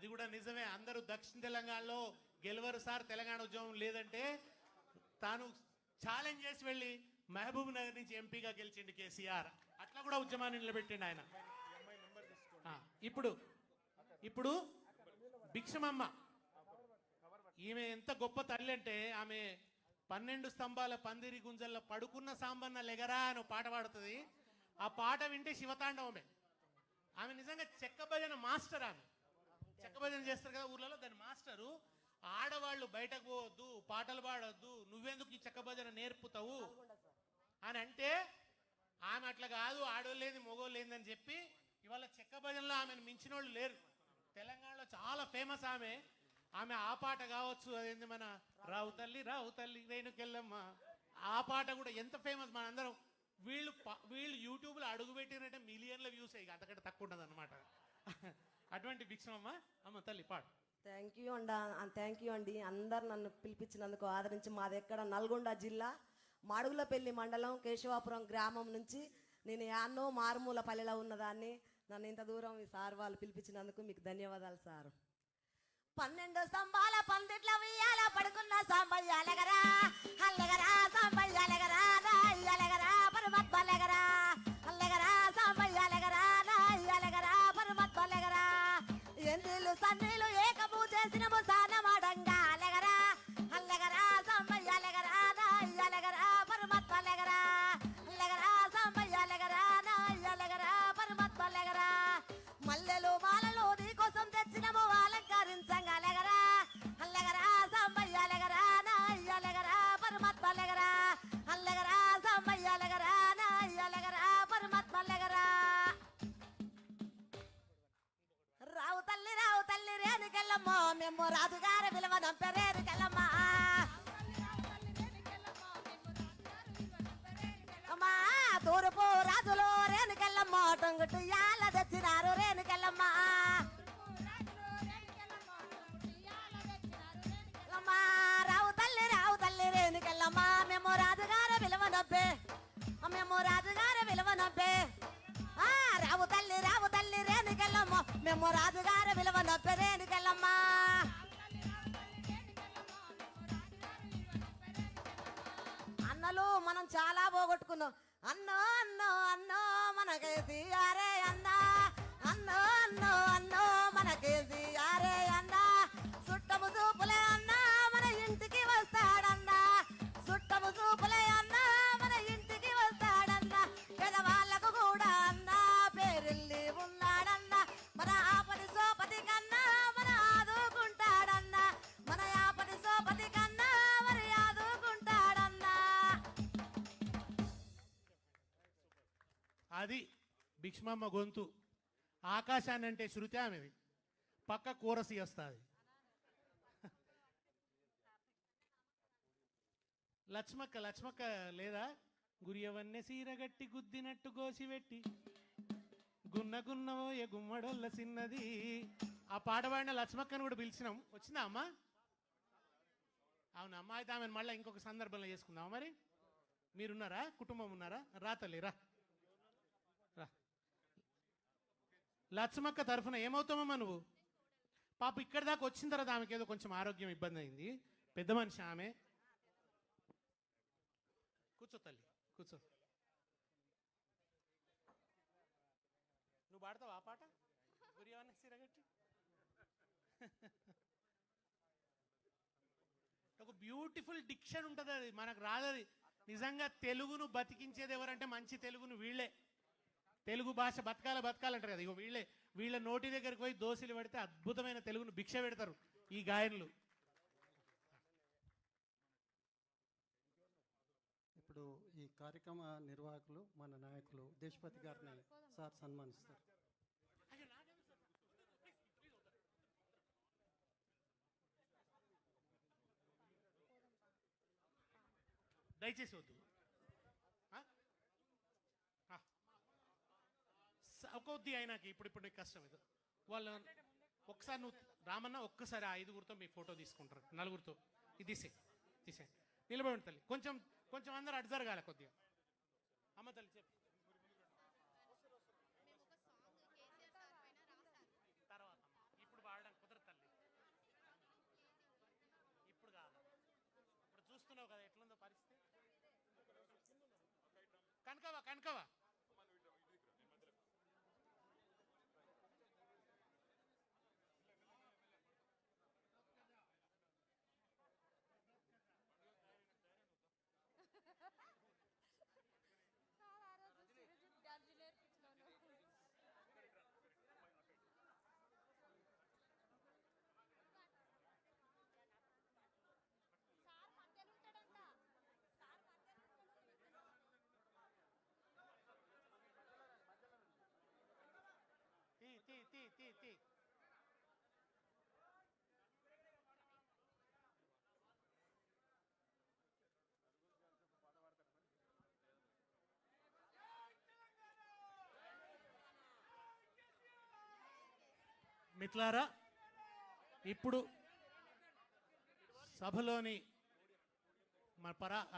అది కూడా నిజమే. అందరూ దక్షిణ తెలంగాణలో గెలవరు సార్, తెలంగాణ ఉద్యమం లేదంటే తాను ఛాలెంజ్ చేసి వెళ్ళి మహబూబ్ నగర్ నుంచి ఎంపీగా గెలిచిండు కేసీఆర్. అట్లా కూడా ఉద్యమాన్ని నిలబెట్టిండు ఆయన. ఇప్పుడు ఇప్పుడు భిక్షమమ్మ ఈమె ఎంత గొప్ప తల్లి అంటే ఆమె 12 స్తంభాల పందిరి గుంజల్లో పడుకున్న సాంబన్న లెగరా అని పాట పాడుతుంది. ఆ పాట వింటే శివతాండవమే. ఆమె నిజంగా చెక్క భజన మాస్టర్. ఆమె చెక్క భజన చేస్తారు కదా ఊర్లలో, దాని మాస్టరు. ఆడవాళ్ళు బయటకు పోవద్దు, పాటలు పాడొద్దు, నువ్వెందుకు ఈ చెక్క భజన నేర్పుతావు అని అంటే ఆమె అట్లా కాదు, ఆడోళ్ళు లేని మొగోళ్ళు లేదని చెప్పి ఇవాళ చెక్క భజనలో ఆమెను మించిన వాళ్ళు లేరు. తెలంగాణలో చాలా ఫేమస్ ఆమె. ఆమె ఆ పాట కావచ్చు, అదేంది మన రావు తల్లి రేణుకెళ్ళమ్మ, ఆ పాట కూడా ఎంత ఫేమస్. మనందరం వీళ్ళు యూట్యూబ్లో అడుగు పెట్టినట్టే మిలియన్ల వ్యూస్ అయ్యి, అంతకంటే తక్కువ ఉండదు అనమాట. అటువంటి భిక్షమమ్మ, అమ్మ తల్లి పాడు. థ్యాంక్ యూ అండి. అందరు నన్ను పిలిపించినందుకు ఆదరించి. మాది ఎక్కడ నల్గొండ జిల్లా మాడుగులపల్లి మండలం కేశవాపురం గ్రామం నుంచి నేను యాన్నో మారుమూల పల్లెలో ఉన్నదాన్ని. నన్ను ఇంత దూరం ఈ సార్ వాళ్ళు పిలిపించినందుకు మీకు ధన్యవాదాలు సార్. 12 స్తంభాల పందిట్ల ఉయ్యాల పడుకున్న సాంబయ్య లెగరా, అల్లెగరా సాంబయ్య లెగరా, అల్లెగరా పరమాత్మ లెగరా, అల్లెగరా సాంబయ్య లెగరా, అల్లెగరా పరమాత్మ లెగరా. ఎందిలు సన్నీలు ఏకము చేసినము సానమాడంగా లెగరా, అల్లెగరా సాంబయ్య లెగరా, అల్లెగరా పరమాత్మ లెగరా, అల్లెగరా సాంబయ్య లెగరా, అల్లెగరా పరమాత్మ లెగరా. మల్లెలు మాలలు నీకోసం తెచ్చినము అలంకరించంగా లెగరా, అల్లెగరా సాంబయ్య లెగరా, అల్లెగరా పరమాత్మ లెగరా, అల్లెగరా సాంబయ్య లెగరా, అల్లెగరా పరమాత్మ లెగరా. రావు తల్లి రేణుకెళ్ళమ్మ, మేము రాజుగారి విలువ నంపెరేరుకెళ్ళమ్మ. అమ్మా తూర్పు రాజులు రేణుకెళ్ళమ్మ, టొంగుటుయ్యాల తెచ్చినారు రేణుకెళ్ళమ్మ. అమ్మా రావు తల్లి రేణుకెళ్ళమ్మ, మేము రాజుగారి విలువ నొప్పే, మేము రాజుగారి విలువ నొప్పే. రావు తల్లి రేణుకెళ్ళమ్మ, మేము రాజుగారి విలువ నొప్పే రేణుకెళ్ళమ్మ. అన్నలు మనం చాలా పోగొట్టుకున్నాం. అన్నో మనకేసి అరే అన్నా, అన్నో మనకేసి అరే అన్నా. చుట్టము చూపులే అన్నా మన ఇంటికి వస్తాడన్నా, చుట్టము చూపులే అన్నా మన ఇంటికి వస్తాడన్నా. పెదవాళ్ళకు కూడా అన్నా పేరెళ్ళి ఉన్నాడన్నా, మన ఆపది సోపతి కన్నా మన ఆదుకుంటాడన్నా, మన ఆపది సోపతి కన్నా మరి ఆదుకుంటాడన్నా. అది భిక్షమమ్మ గొంతు. ఆకాశాన్ని అంటే శృతి ఆమెది, పక్క కోరసి వస్తుంది. లక్ష్మక్క లేదా? గురియవన్నె సీరగట్టి గుద్దినట్టు గోసిపెట్టి గున్నవోయ గుమ్మడొల్ల సిన్నది. ఆ పాట పాడిన లక్ష్మక్కను కూడా పిలిచినాం. వచ్చిందా అమ్మా? అవునమ్మా. అయితే ఆమెను మళ్ళీ ఇంకొక సందర్భంలో చేసుకుందామా? మరి మీరున్నారా? కుటుంబం ఉన్నారా? రా తల్లి రా. లక్ష్మక్క తరఫున ఏమవుతామమ్మా నువ్వు? పాప ఇక్కడి దాకా వచ్చిన తర్వాత ఆమెకి ఏదో కొంచెం ఆరోగ్యం ఇబ్బంది అయింది. పెద్ద మనిషి ఆమె. కూర్చో తల్లి కూర్చో. నువ్వు పాడతావు ఆ పాట? గురియవన్న సిరగట్టి ఒక బ్యూటిఫుల్ డిక్షన్ ఉంటుంది. అది మనకు రాదది. నిజంగా తెలుగును బతికించేది ఎవరంటే మంచి తెలుగును వీళ్ళే. తెలుగు భాష బతకాలంటారు కదా. ఇగో వీళ్ళ నోటి దగ్గరికి పోయి దోశలు పెడితే అద్భుతమైన తెలుగును భిక్ష పెడతారు ఈ గాయనులు. ఇప్పుడు ఈ కార్యక్రమ నిర్వాహకులు మన నాయకులు దేశపతి గారిని సార్ సన్మానిస్తారు. దయచేసి వద్దు. కొద్ది అయినాక ఇప్పుడు నీకు కష్టం. ఇది వాళ్ళు ఒక్కసారి నువ్వు రామన్న ఒక్కసారి 5గురితో మీ ఫోటో తీసుకుంటారు, 4గురితో. ఇది తీసే నిలబడి తల్లి. కొంచెం అందరూ అటు జరగాలి కొద్దిగా. అమ్మ తల్లి చెప్పు. తర్వాత ఇప్పుడు వాడడానికి కుదరదు. కనకవా కనకవా తీ తీ తీ తీ తీ మిత్రులారా, ఇప్పుడు సభలోని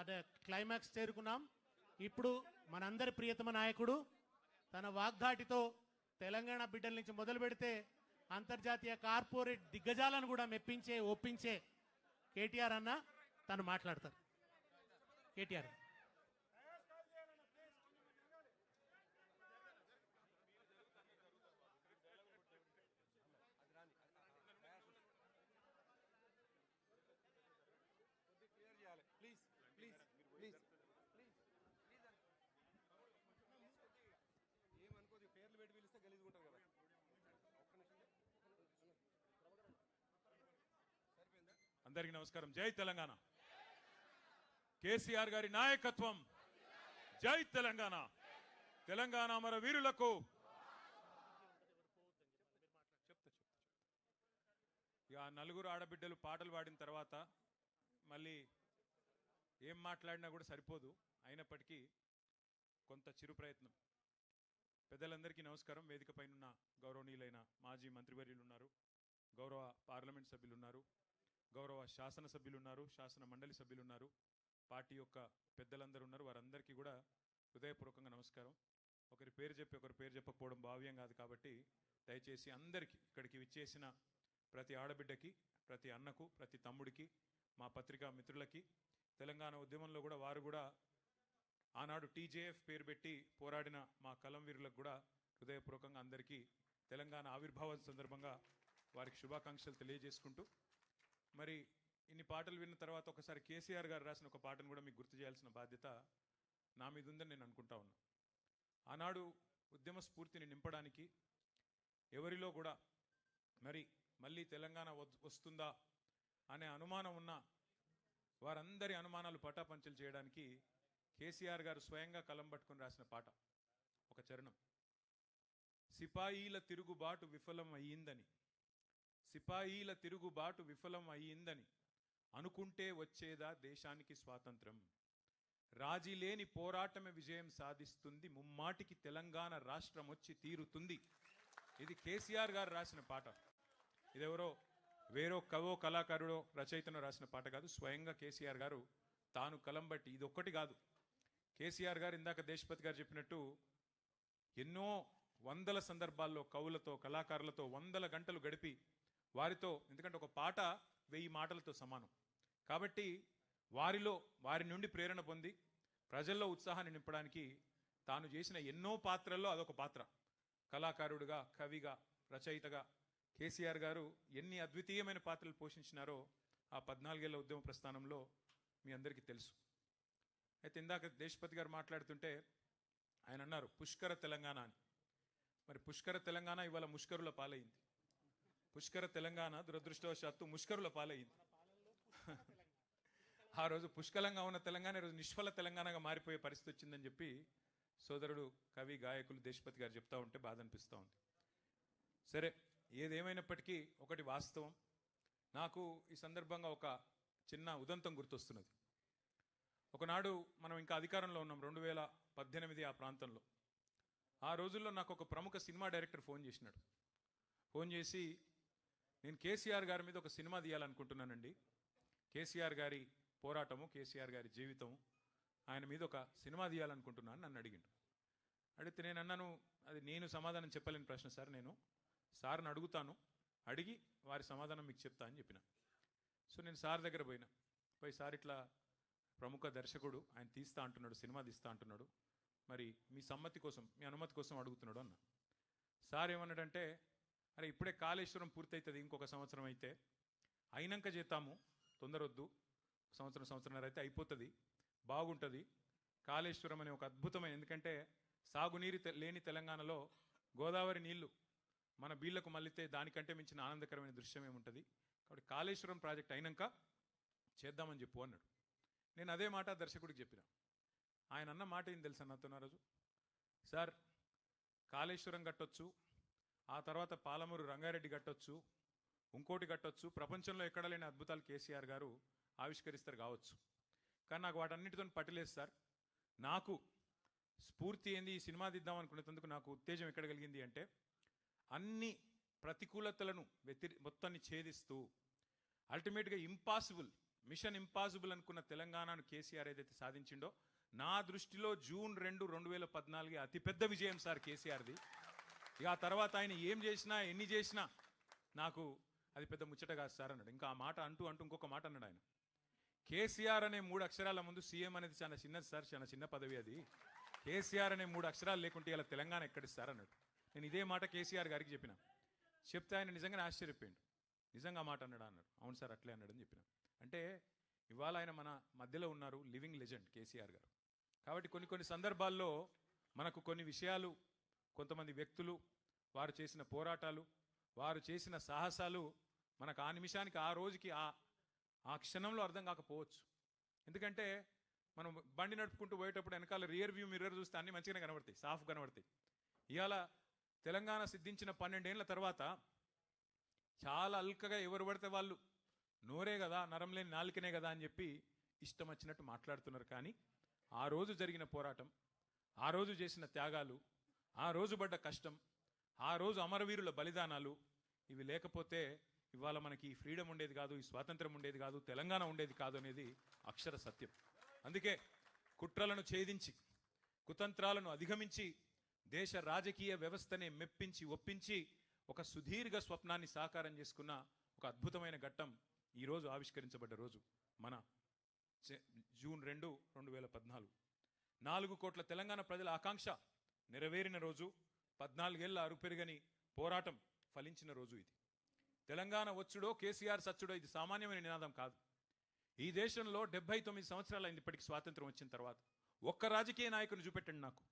అదే క్లైమాక్స్ చేరుకున్నాం. ఇప్పుడు మనందరి ప్రియతమ నాయకుడు తన వాగ్దాటితో తెలంగాణ బిడ్డల నుంచి మొదలు పెడితే అంతర్జాతీయ కార్పొరేట్ దిగ్గజాలను కూడా మెప్పించే ఒప్పించే కేటీఆర్ అన్న తను మాట్లాడతారు. కేటీఆర్ అందరికీ నమస్కారం. జై తెలంగాణ. కేసీఆర్ గారి నాయకత్వం. జై తెలంగాణ. తెలంగాణ అమర వీరులకు ఇక నలుగురు ఆడబిడ్డలు పాటలు పాడిన తర్వాత మళ్ళీ ఏం మాట్లాడినా కూడా సరిపోదు. అయినప్పటికీ కొంత చిరు ప్రయత్నం. పెద్దలందరికీ నమస్కారం. వేదిక పైన గౌరవనీయులైన మాజీ మంత్రివర్యులు ఉన్నారు, గౌరవ పార్లమెంట్ సభ్యులు ఉన్నారు, గౌరవ శాసనసభ్యులు ఉన్నారు, శాసన మండలి సభ్యులు ఉన్నారు, పార్టీ యొక్క పెద్దలందరూ ఉన్నారు. వారందరికీ కూడా హృదయపూర్వకంగా నమస్కారం. ఒకరి పేరు చెప్పి ఒకరి పేరు చెప్పకపోవడం భావ్యం కాదు. కాబట్టి దయచేసి అందరికీ, ఇక్కడికి విచ్చేసిన ప్రతి ఆడబిడ్డకి, ప్రతి అన్నకు, ప్రతి తమ్ముడికి, మా పత్రికా మిత్రులకి, తెలంగాణ ఉద్యమంలో కూడా వారు కూడా ఆనాడు టీజేఎఫ్ పేరు పెట్టి పోరాడిన మా కలం వీరులకు కూడా హృదయపూర్వకంగా అందరికీ తెలంగాణ ఆవిర్భావం సందర్భంగా వారికి శుభాకాంక్షలు తెలియజేసుకుంటూ, మరి ఇన్ని పాటలు విన్న తర్వాత ఒకసారి కేసీఆర్ గారు రాసిన ఒక పాటను కూడా మీకు గుర్తు చేయాల్సిన బాధ్యత నా మీద ఉందని నేను అనుకుంటా ఉన్నా. ఆనాడు ఉద్యమ స్ఫూర్తిని నింపడానికి ఎవరిలో కూడా మరి మళ్ళీ తెలంగాణ వస్తుందా అనే అనుమానం ఉన్న వారందరి అనుమానాలు పటాపంచలు చేయడానికి కేసీఆర్ గారు స్వయంగా కలం పట్టుకొని రాసిన పాట ఒక చరణం. సిపాయిల తిరుగుబాటు విఫలం అయ్యిందని, సిపాయిల తిరుగుబాటు విఫలం అయ్యిందని అనుకుంటే వచ్చేదా దేశానికి స్వాతంత్రం, రాజీ లేని పోరాటమే విజయం సాధిస్తుంది, ముమ్మాటికి తెలంగాణ రాష్ట్రం వచ్చి తీరుతుంది. ఇది కేసీఆర్ గారు రాసిన పాట. ఇదెవరో వేరో కవో కళాకారుడో రచయితనో రాసిన పాట కాదు. స్వయంగా కేసీఆర్ గారు తాను కలం బట్టి, ఇది ఒక్కటి కాదు. కేసీఆర్ గారు ఇందాక దేశపతి గారు చెప్పినట్టు ఎన్నో వందల సందర్భాల్లో కవులతో, కళాకారులతో వందల గంటలు గడిపి వారితో, ఎందుకంటే ఒక పాట 1000 మాటలతో సమానం కాబట్టి వారి నుండి ప్రేరణ పొంది ప్రజల్లో ఉత్సాహాన్ని నింపడానికి తాను చేసిన ఎన్నో పాత్రల్లో అదొక పాత్ర. కళాకారుడిగా, కవిగా, రచయితగా కేసీఆర్ గారు ఎన్ని అద్వితీయమైన పాత్రలు పోషించినారో ఆ 14 ఏళ్ల ఉద్యమ ప్రస్థానంలో మీ అందరికీ తెలుసు. అయితే ఇందాక దేశపతి గారు మాట్లాడుతుంటే ఆయన అన్నారు పుష్కర తెలంగాణ అని. మరి పుష్కర తెలంగాణ ఇవాళ ముష్కరుల పాలైంది. పుష్కర తెలంగాణ దురదృష్టవశాత్తు ముష్కరుల పాలైంది. ఆ రోజు పుష్కలంగా ఉన్న తెలంగాణ ఈరోజు నిష్ఫల తెలంగాణగా మారిపోయే పరిస్థితి వచ్చిందని చెప్పి సోదరుడు కవి గాయకులు దేశపతి గారు చెప్తా ఉంటే బాధ అనిపిస్తూ ఉంది. సరే, ఏదేమైనప్పటికీ ఒకటి వాస్తవం. నాకు ఈ సందర్భంగా ఒక చిన్న ఉదంతం గుర్తొస్తున్నది. ఒకనాడు మనం ఇంకా అధికారంలో ఉన్నాం, 2018 ఆ ప్రాంతంలో. ఆ రోజుల్లో నాకు ఒక ప్రముఖ సినిమా డైరెక్టర్ ఫోన్ చేసినాడు. ఫోన్ చేసి, నేను కేసీఆర్ గారి మీద ఒక సినిమా తీయాలనుకుంటున్నానండి, కేసీఆర్ గారి పోరాటము, కేసీఆర్ గారి జీవితము, ఆయన మీద ఒక సినిమా తీయాలనుకుంటున్నాను నన్ను అడిగిండు. అడిగితే నేను అన్నాను, అది నేను సమాధానం చెప్పలేని ప్రశ్న సార్, నేను సార్ని అడుగుతాను, అడిగి వారి సమాధానం మీకు చెప్తా అని చెప్పిన. సో నేను సార్ దగ్గర పోయి సార్ ఇట్లా ప్రముఖ దర్శకుడు, ఆయన తీస్తా అంటున్నాడు, సినిమా తీస్తా అంటున్నాడు, మరి మీ సమ్మతి కోసం మీ అనుమతి కోసం అడుగుతున్నాడు అన్న. సార్ ఏమన్నాడంటే, అరే ఇప్పుడే కాళేశ్వరం పూర్తవుతుంది, ఇంకొక సంవత్సరం అయితే అయినాక చేద్దాము, తొందరొద్దు, సంవత్సరంన్నర అయితే అయిపోతుంది, బాగుంటుంది. కాళేశ్వరం అనే ఒక అద్భుతమైన, ఎందుకంటే సాగునీరు లేని తెలంగాణలో గోదావరి నీళ్లు మన బీళ్లకు మళ్ళితే దానికంటే మించిన ఆనందకరమైన దృశ్యం ఏముంటుంది, కాబట్టి కాళేశ్వరం ప్రాజెక్ట్ అయినాక చేద్దామని చెప్పు అన్నాడు. నేను అదే మాట దర్శకుడికి చెప్పిన. ఆయన అన్న మాట ఏం తెలుసా నాతో ఆ రోజు, సార్ కాళేశ్వరం కట్టొచ్చు, ఆ తర్వాత పాలమూరు రంగారెడ్డి కట్టొచ్చు, ఇంకోటి కట్టొచ్చు, ప్రపంచంలో ఎక్కడ లేని అద్భుతాలు కేసీఆర్ గారు ఆవిష్కరిస్తారు కావచ్చు, కానీ నాకు వాటన్నిటితో పట్టలేదు సార్. నాకు స్ఫూర్తి ఏంది, ఈ సినిమా తీద్దాం అనుకునేందుకు నాకు ఉత్తేజం ఎక్కడ కలిగింది అంటే, అన్ని ప్రతికూలతలను మొత్తాన్ని ఛేదిస్తూ అల్టిమేట్గా మిషన్ ఇంపాసిబుల్ అనుకున్న తెలంగాణను కేసీఆర్ ఏదైతే సాధించిండో, నా దృష్టిలో జూన్ 2, 2014 అతిపెద్ద విజయం సార్ కేసీఆర్ది. ఇక ఆ తర్వాత ఆయన ఏం చేసినా ఎన్ని చేసినా నాకు అది పెద్ద ముచ్చట కాదు సార్ అన్నాడు. ఇంకా ఆ మాట అంటూ ఇంకొక మాట అన్నాడు ఆయన, కేసీఆర్ అనే 3 అక్షరాల ముందు సీఎం అనేది చాలా చిన్నది సార్, చాలా చిన్న పదవి అది, కేసీఆర్ అనే 3 అక్షరాలు లేకుంటే ఇలా తెలంగాణ ఎక్కడిస్తారు అన్నాడు. నేను ఇదే మాట కేసీఆర్ గారికి చెప్పిన. చెప్తే ఆయన నిజంగానే ఆశ్చర్యపోయాడు. నిజంగా మాట అన్నాడా అన్నాడు. అవును సార్ అట్లే అన్నాడని చెప్పిన. అంటే ఇవాళ ఆయన మన మధ్యలో ఉన్నారు, లివింగ్ లెజెండ్ కేసీఆర్ గారు. కాబట్టి కొన్ని సందర్భాల్లో మనకు కొన్ని విషయాలు, కొంతమంది వ్యక్తులు, వారు చేసిన పోరాటాలు, వారు చేసిన సాహసాలు మనకు ఆ నిమిషానికి, ఆ రోజుకి, ఆ క్షణంలో అర్థం కాకపోవచ్చు. ఎందుకంటే మనం బండి నడుపుకుంటూ పోయేటప్పుడు వెనకాల రియర్ వ్యూ మిర్రర్ చూస్తే అన్ని మంచిగానే కనబడతాయి, సాఫ్ కనబడతాయి. ఇవాళ తెలంగాణ సిద్ధించిన 12 ఏళ్ల తర్వాత చాలా అల్కగా ఎవరు పడితే వాళ్ళు నోరే కదా, నరం లేని నాలుకనే కదా అని చెప్పి ఇష్టం వచ్చినట్టు మాట్లాడుతున్నారు. కానీ ఆ రోజు జరిగిన పోరాటం, ఆ రోజు చేసిన త్యాగాలు, ఆ రోజు పడ్డ కష్టం, ఆ రోజు అమరవీరుల బలిదానాలు, ఇవి లేకపోతే ఇవాళ మనకి ఈ ఫ్రీడమ్ ఉండేది కాదు, ఈ స్వాతంత్రం ఉండేది కాదు, తెలంగాణ ఉండేది కాదు అనేది అక్షర సత్యం. అందుకే కుట్రలను ఛేదించి, కుతంత్రాలను అధిగమించి, దేశ రాజకీయ వ్యవస్థనే మెప్పించి ఒప్పించి ఒక సుదీర్ఘ స్వప్నాన్ని సాకారం చేసుకున్న ఒక అద్భుతమైన ఘట్టం ఈరోజు ఆవిష్కరించబడ్డ రోజు మన జూన్ 2, 2014. 4 కోట్ల తెలంగాణ ప్రజల ఆకాంక్ష నెరవేరిన రోజు, 14 ఏళ్ల అరుపెరుగని పోరాటం ఫలించిన రోజు ఇది. తెలంగాణ వచ్చుడో కేసీఆర్ సచ్చుడో ఇది సామాన్యమైన నినాదం కాదు. ఈ దేశంలో 79 సంవత్సరాలు అయింది ఇప్పటికి స్వాతంత్రం వచ్చిన తర్వాత. ఒక్క రాజకీయ నాయకుని చూపెట్టండి నాకు,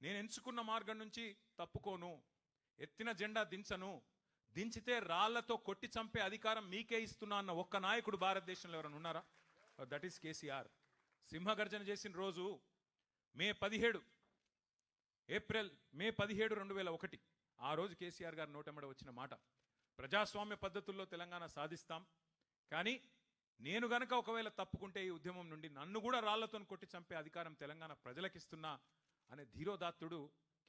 నేను ఎంచుకున్న మార్గం నుంచి తప్పుకోను, ఎత్తిన జెండా దించను, దించితే రాళ్లతో కొట్టి చంపే అధికారం మీకే ఇస్తున్నా అన్న ఒక్క నాయకుడు భారతదేశంలో ఎవరైనా ఉన్నారా? That is KCR. సింహగర్జన చేసిన రోజు మే 17, 2001. ఆ రోజు కేసీఆర్ గారు నోటెమ్మడ వచ్చిన మాట, ప్రజాస్వామ్య పద్ధతుల్లో తెలంగాణ సాధిస్తాం, కానీ నేను గనక ఒకవేళ తప్పుకుంటే ఈ ఉద్యమం నుండి నన్ను కూడా రాళ్లతో కొట్టి చంపే అధికారం తెలంగాణ ప్రజలకిస్తున్నా అనే ధీరోదాత్తుడు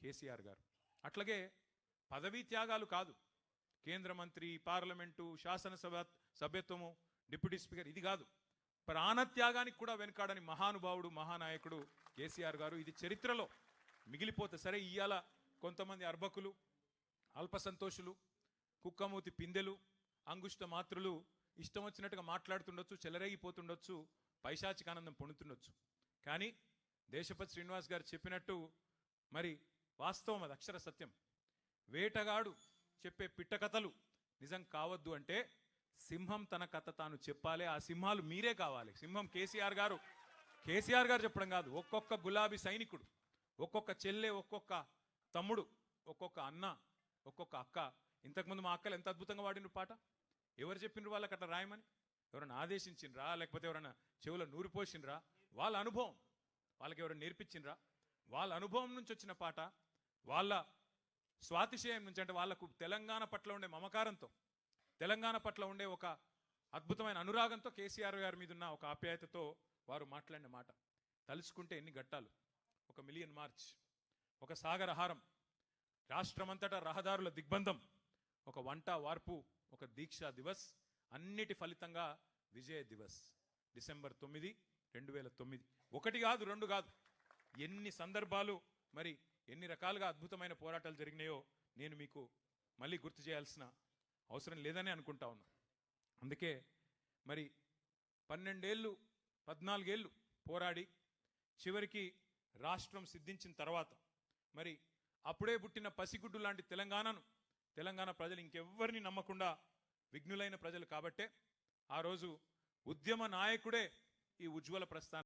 కేసీఆర్ గారు. అట్లాగే పదవీ త్యాగాలు కాదు, కేంద్ర మంత్రి, పార్లమెంటు, శాసనసభ సభ్యత్వము, డిప్యూటీ స్పీకర్, ఇది కాదు, ప్రాణత్యాగానికి కూడా వెనకాడని మహానుభావుడు, మహానాయకుడు కేసీఆర్ గారు. ఇది చరిత్రలో మిగిలిపోతే సరే. ఇవాళ కొంతమంది అర్భకులు, అల్పసంతోషులు, కుక్కమూతి పిందెలు, అంగుష్ట మాత్రులు ఇష్టం వచ్చినట్టుగా మాట్లాడుతుండొచ్చు, చెలరేగిపోతుండొచ్చు, పైశాచికానందం పొందుతుండొచ్చు. కానీ దేశపతి శ్రీనివాస్ గారు చెప్పినట్టు మరి వాస్తవం, అది అక్షర సత్యం. వేటగాడు చెప్పే పిట్ట కథలు నిజం కావద్దు అంటే సింహం తన కథ తాను చెప్పాలి. ఆ సింహాలు మీరే కావాలి. సింహం కేసీఆర్ గారు చెప్పడం కాదు, ఒక్కొక్క గులాబీ సైనికుడు, ఒక్కొక్క చెల్లె, ఒక్కొక్క తమ్ముడు, ఒక్కొక్క అన్న, ఒక్కొక్క అక్క. ఇంతకుముందు మా అక్కలు ఎంత అద్భుతంగా వాడిన పాట, ఎవరు చెప్పినారు వాళ్ళకి అట్లా రాయమని? ఎవరైనా ఆదేశించిండ్రా, లేకపోతే ఎవరైనా చెవులో నూరి పోసిండ్రా? వాళ్ళ అనుభవం, వాళ్ళకి ఎవరైనా నేర్పించిండ్రా? వాళ్ళ అనుభవం నుంచి వచ్చిన పాట, వాళ్ళ స్వాతిశయం నుంచి, అంటే వాళ్ళకు తెలంగాణ పట్ల ఉండే మమకారంతో, తెలంగాణ పట్ల ఉండే ఒక అద్భుతమైన అనురాగంతో, కేసీఆర్ గారి మీద ఉన్న ఒక ఆప్యాయతతో వారు మాట్లాడిన మాట తలుచుకుంటే ఎన్ని ఘట్టాలు. ఒక మిలియన్ మార్చ్, ఒక సాగరహారం, రాష్ట్రమంతటా రహదారుల దిగ్బంధం, ఒక వంట వార్పు, ఒక దీక్షా దివస్, అన్నిటి ఫలితంగా విజయ దివస్ డిసెంబర్ 9, 2009. 1 కాదు, 2 కాదు, ఎన్ని సందర్భాలు, మరి ఎన్ని రకాలుగా అద్భుతమైన పోరాటాలు జరిగినాయో నేను మీకు మళ్ళీ గుర్తు చేయాల్సిన అవసరం లేదని అనుకుంటా ఉన్నా. అందుకే మరి 12 ఏళ్ళు 14 ఏళ్ళు పోరాడి చివరికి రాష్ట్రం సిద్ధించిన తర్వాత మరి అప్పుడే పుట్టిన పసిగుడ్డు లాంటి తెలంగాణ ప్రజలు ఇంకెవ్వరిని నమ్మకుండా విఘ్నులైన ప్రజలు కాబట్టే ఆ రోజు ఉద్యమ నాయకుడే ఈ ఉజ్వల ప్రస్థానం